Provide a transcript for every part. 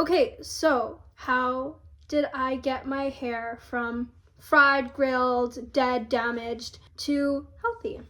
Okay, so how did I get my hair from fried, grilled, dead, damaged to healthy?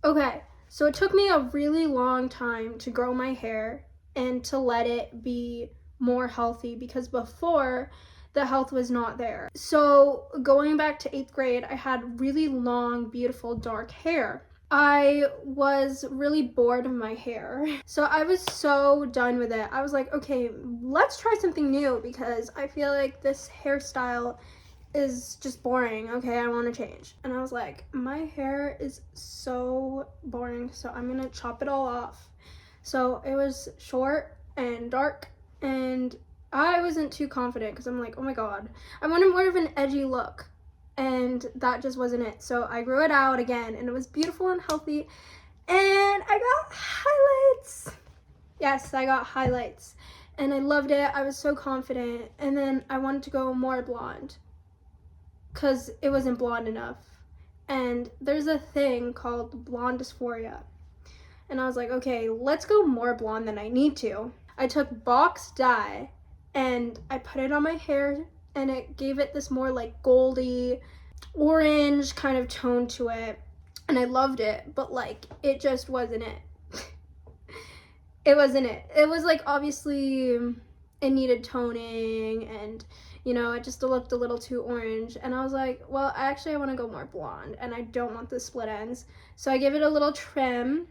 Okay, so it took me a really long time to grow my hair and to let it be more healthy because before the health was not there. So going back to 8th grade, I had really long, beautiful, dark hair. I was really bored of my hair. So I was so done with it. I was like, okay, let's try something new because I feel like this hairstyle is just boring. Okay, I want to change. And I was like, my hair is so boring, so I'm gonna chop it all off. So it was short and dark, and I wasn't too confident because I'm like, oh my god, I wanted more of an edgy look, and that just wasn't it. So I grew it out again, and it was beautiful and healthy, and I got highlights. Yes, I got highlights, and I loved it. I was so confident, and then I wanted to go more blonde because it wasn't blonde enough. And there's a thing called blonde dysphoria. And I was like, okay, let's go more blonde than I need to. I took box dye and I put it on my hair, and it gave it this more like goldy orange kind of tone to it. And I loved it, but like it just wasn't it. It wasn't it. It was like obviously it needed toning, and it just looked a little too orange. And I was like, well, actually I want to go more blonde and I don't want the split ends. So I gave it a little trim,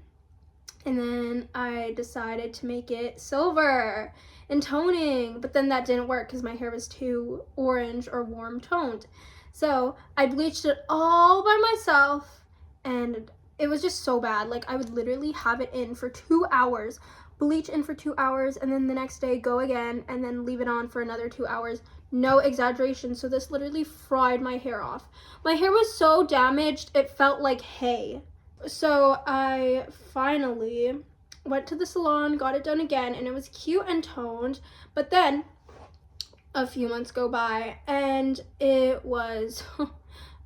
and then I decided to make it silver and toning, but then that didn't work because my hair was too orange or warm toned. So I bleached it all by myself, and it was just so bad. Like I would literally have it in for 2 hours, bleach in for 2 hours, and then the next day go again and then leave it on for another 2 hours. No exaggeration. So this literally fried my hair off. My hair was so damaged, it felt like hay. So I finally went to the salon, got it done again, and it was cute and toned. But then a few months go by and it was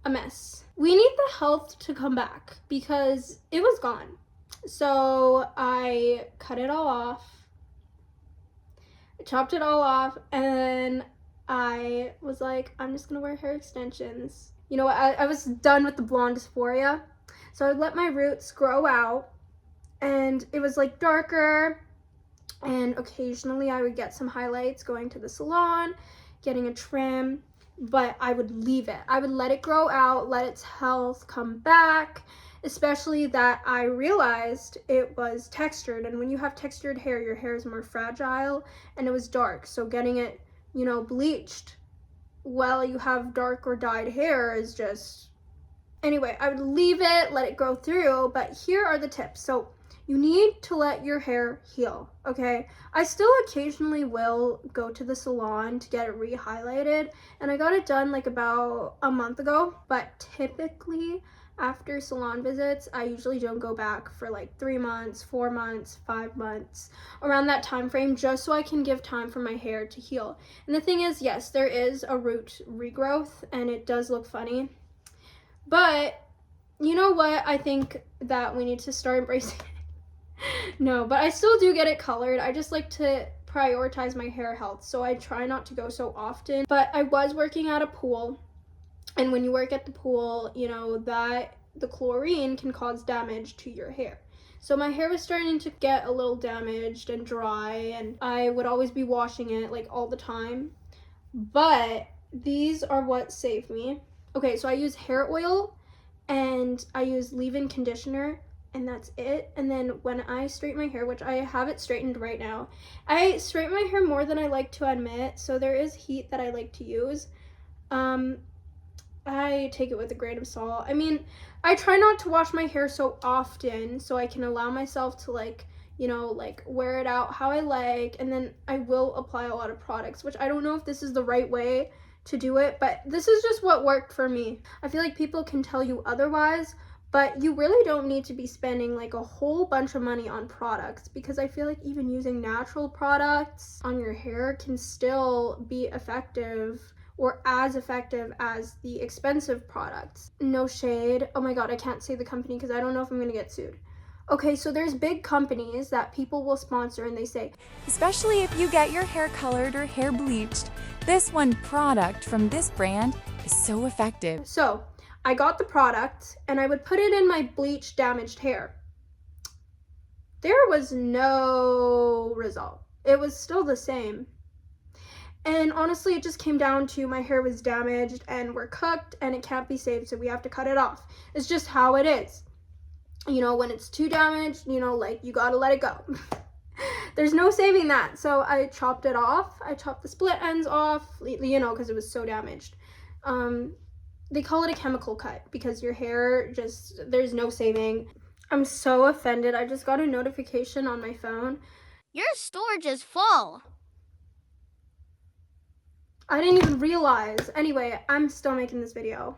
a mess. We need the health to come back because it was gone. So I cut it all off, I chopped it all off, and I was like, I'm just gonna wear hair extensions. You know what? I was done with the blonde dysphoria. So I let my roots grow out, and it was like darker, and occasionally I would get some highlights going to the salon, getting a trim, but I would leave it. I would let it grow out, let its health come back, especially that I realized it was textured, and when you have textured hair, your hair is more fragile, and it was dark, so getting it, bleached while you have dark or dyed hair is just... Anyway, I would leave it, let it grow through, but here are the tips. So you need to let your hair heal, okay? I still occasionally will go to the salon to get it re-highlighted, and I got it done like about a month ago, but typically after salon visits, I usually don't go back for like 3 months, 4 months, 5 months, around that time frame, just so I can give time for my hair to heal. And the thing is, yes, there is a root regrowth, and it does look funny. But you know what? I think that we need to start embracing it. No, but I still do get it colored. I just like to prioritize my hair health, so I try not to go so often. But I was working at a pool, and when you work at the pool, that the chlorine can cause damage to your hair. So my hair was starting to get a little damaged and dry, and I would always be washing it like all the time. But these are what saved me. Okay, so I use hair oil and I use leave-in conditioner, and that's it. And then when I straighten my hair, which I have it straightened right now, I straighten my hair more than I like to admit, so there is heat that I like to use. I take it with a grain of salt. I mean, I try not to wash my hair so often so I can allow myself to like wear it out how I like, and then I will apply a lot of products, which I don't know if this is the right way to do it, but this is just what worked for me. I feel like people can tell you otherwise, but you really don't need to be spending like a whole bunch of money on products, because I feel like even using natural products on your hair can still be effective, or as effective as the expensive products. No shade. Oh my god, I can't say the company because I don't know if I'm gonna get sued. Okay, so there's big companies that people will sponsor and they say, especially if you get your hair colored or hair bleached. This one product from this brand is so effective. So I got the product and I would put it in my bleached, damaged hair. There was no result. It was still the same. And honestly, it just came down to my hair was damaged and we're cooked and it can't be saved, so we have to cut it off. It's just how it is. You know, when it's too damaged, you know, like, you gotta let it go. There's no saving that. So I chopped it off. I chopped the split ends off, you know, because it was so damaged. They call it a chemical cut because your hair just, there's no saving. I'm so offended. I just got a notification on my phone. Your storage is full. I didn't even realize. Anyway, I'm still making this video.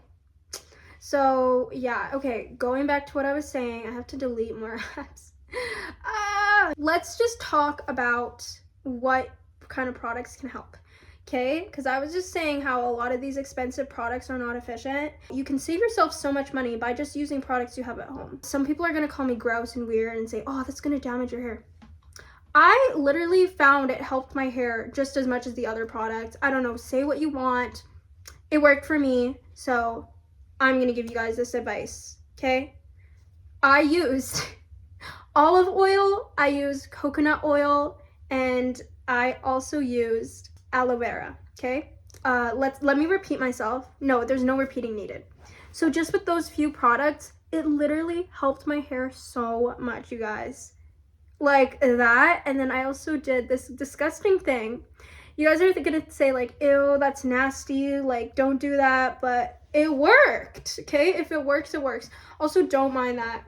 So yeah, okay, going back to what I was saying, I have to delete more apps. Let's just talk about what kind of products can help. Okay, because I was just saying how a lot of these expensive products are not efficient. You can save yourself so much money by just using products you have at home. Some people are going to call me gross and weird and say, oh, that's going to damage your hair. I literally found it helped my hair just as much as the other products. I don't know, say what you want. It worked for me, so I'm going to give you guys this advice, okay? I used olive oil, I used coconut oil, and I also used aloe vera, okay? Let me repeat myself. No, there's no repeating needed. So just with those few products, it literally helped my hair so much, you guys. Like that. And then I also did this disgusting thing. You guys are gonna say like, ew, that's nasty, like, don't do that, but it worked, okay? If it works, it works. Also, don't mind that.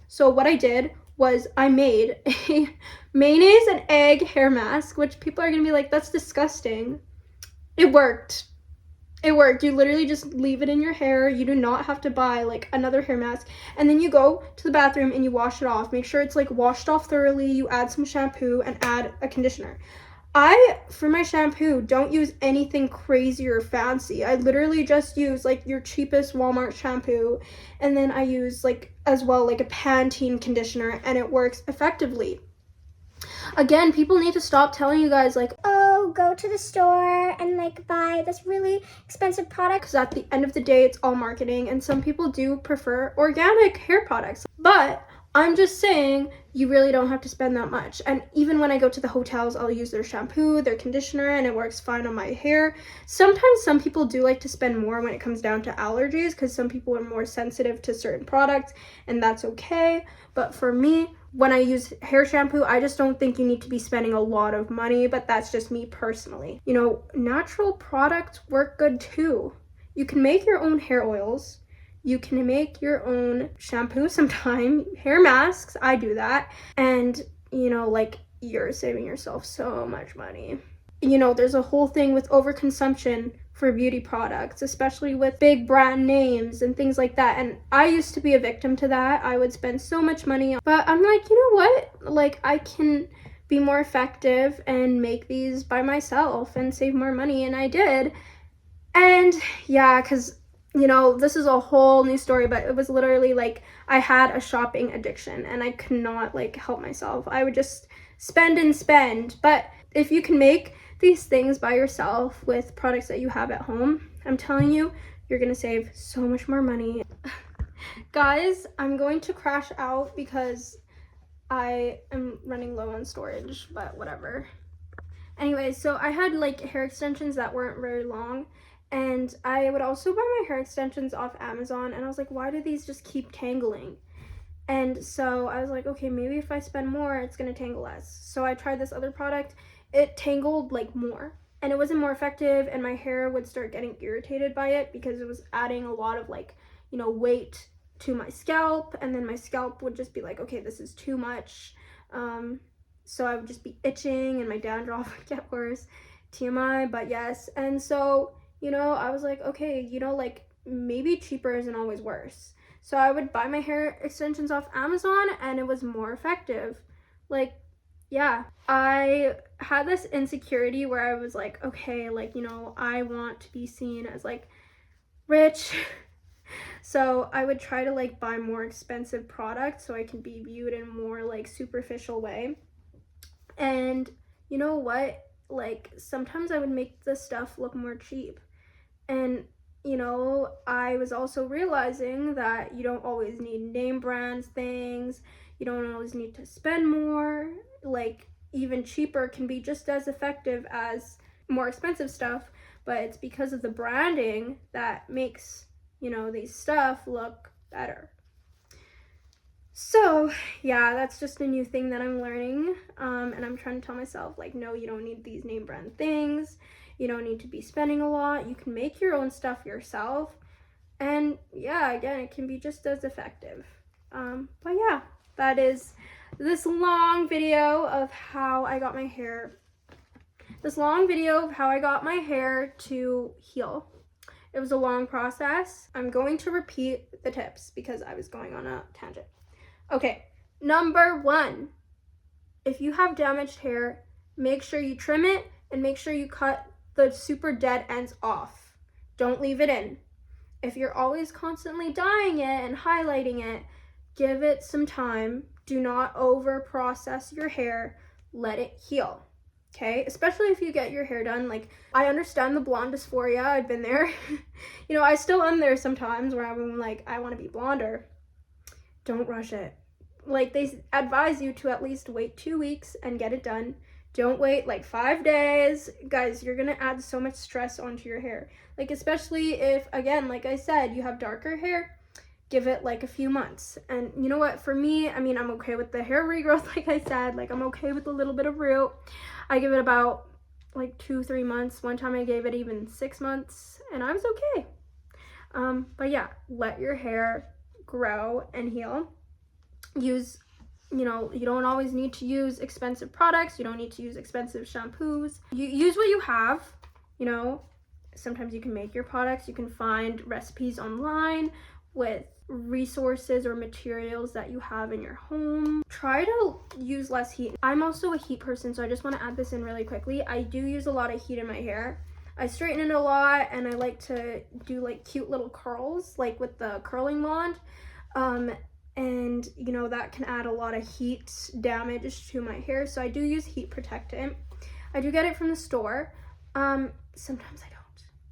So what I did was I made a mayonnaise and egg hair mask, which people are gonna be like, that's disgusting. It worked. It worked. You literally just leave it in your hair. You do not have to buy like another hair mask. And then you go to the bathroom and you wash it off. Make sure it's like washed off thoroughly. You add some shampoo and add a conditioner. For my shampoo, don't use anything crazy or fancy. I literally just use like your cheapest Walmart shampoo. And then I use like as well like a Pantene conditioner, and it works effectively. Again, people need to stop telling you guys like, oh, go to the store and like buy this really expensive product, because at the end of the day, it's all marketing, and some people do prefer organic hair products. But I'm just saying, you really don't have to spend that much. And even when I go to the hotels, I'll use their shampoo, their conditioner, and it works fine on my hair. Sometimes some people do like to spend more when it comes down to allergies, because some people are more sensitive to certain products, and that's okay. But for me, when I use hair shampoo, I just don't think you need to be spending a lot of money, but that's just me personally. You know, natural products work good too. You can make your own hair oils. You can make your own shampoo sometime, hair masks, I do that. And, you know, like, you're saving yourself so much money. You know, there's a whole thing with overconsumption for beauty products, especially with big brand names and things like that. And I used to be a victim to that. I would spend so much money, but I'm like, you know what? Like, I can be more effective and make these by myself and save more money, and I did. And yeah, because, you know, this is a whole new story, but it was literally like I had a shopping addiction and I could not like help myself. I would just spend and spend. But if you can make these things by yourself with products that you have at home, I'm telling you, you're gonna save so much more money. Guys, I'm going to crash out because I am running low on storage, but whatever. Anyway, so I had like hair extensions that weren't very long, and I would also buy my hair extensions off Amazon, and I was like, why do these just keep tangling? And so I was like, okay, maybe if I spend more, it's gonna tangle less. So I tried this other product. It tangled like more, and it wasn't more effective, and my hair would start getting irritated by it because it was adding a lot of like, you know, weight to my scalp, and then my scalp would just be like, okay, this is too much. So I would just be itching and my dandruff would get worse. TMI, but yes. And so, you know, I was like, okay, you know, like maybe cheaper isn't always worse. So I would buy my hair extensions off Amazon and it was more effective. Like, yeah, I had this insecurity where I was like, okay, like, you know, I want to be seen as like rich So I would try to like buy more expensive products so I can be viewed in a more like superficial way. And you know what? Like sometimes I would make the stuff look more cheap. And you know, I was also realizing that you don't always need name brands things. You don't always need to spend more. Like even cheaper can be just as effective as more expensive stuff, but it's because of the branding that makes, you know, these stuff look better. So yeah, that's just a new thing that I'm learning, and I'm trying to tell myself like, no, you don't need these name brand things. You don't need to be spending a lot. You can make your own stuff yourself, and yeah, again, it can be just as effective. But yeah, that is this long video of how I got my hair. This long video of how I got my hair to heal. It was a long process. I'm going to repeat the tips because I was going on a tangent. Okay, number 1, if you have damaged hair, make sure you trim it and make sure you cut the super dead ends off. Don't leave it in. If you're always constantly dyeing it and highlighting it, give it some time. Do not over process your hair. Let it heal. Okay, especially if you get your hair done. Like, I understand the blonde dysphoria. I've been there. You know, I still am there sometimes where I'm like, I want to be blonder. Don't rush it. Like, they advise you to at least wait 2 weeks and get it done. Don't wait like 5 days. Guys, you're gonna add so much stress onto your hair. Like, especially if, again, like I said, you have darker hair, give it like a few months. And you know what, for me, I mean, I'm okay with the hair regrowth, like I said. Like, I'm okay with a little bit of root. I give it about like 2-3 months. One time I gave it even 6 months and I was okay. But yeah, let your hair grow and heal. Use, you know, you don't always need to use expensive products. You don't need to use expensive shampoos. You use what you have. You know, sometimes you can make your products. You can find recipes online with resources or materials that you have in your home. Try to use less heat. I'm also a heat person, so I just want to add this in really quickly. I do use a lot of heat in my hair. I straighten it a lot, and I like to do like cute little curls, like with the curling wand. And you know, that can add a lot of heat damage to my hair, so I do use heat protectant. I do get it from the store. Sometimes I don't.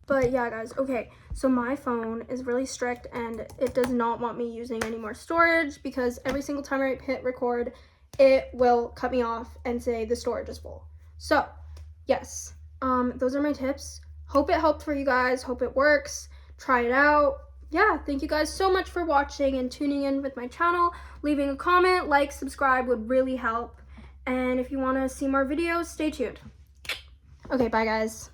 But yeah, guys, okay, so my phone is really strict and it does not want me using any more storage because every single time I hit record, it will cut me off and say the storage is full. So yes, those are my tips. Hope it helped for you guys. Hope it works. Try it out. Yeah, thank you guys so much for watching and tuning in with my channel. Leaving a comment, like, subscribe would really help. And if you want to see more videos, stay tuned. Okay, bye guys.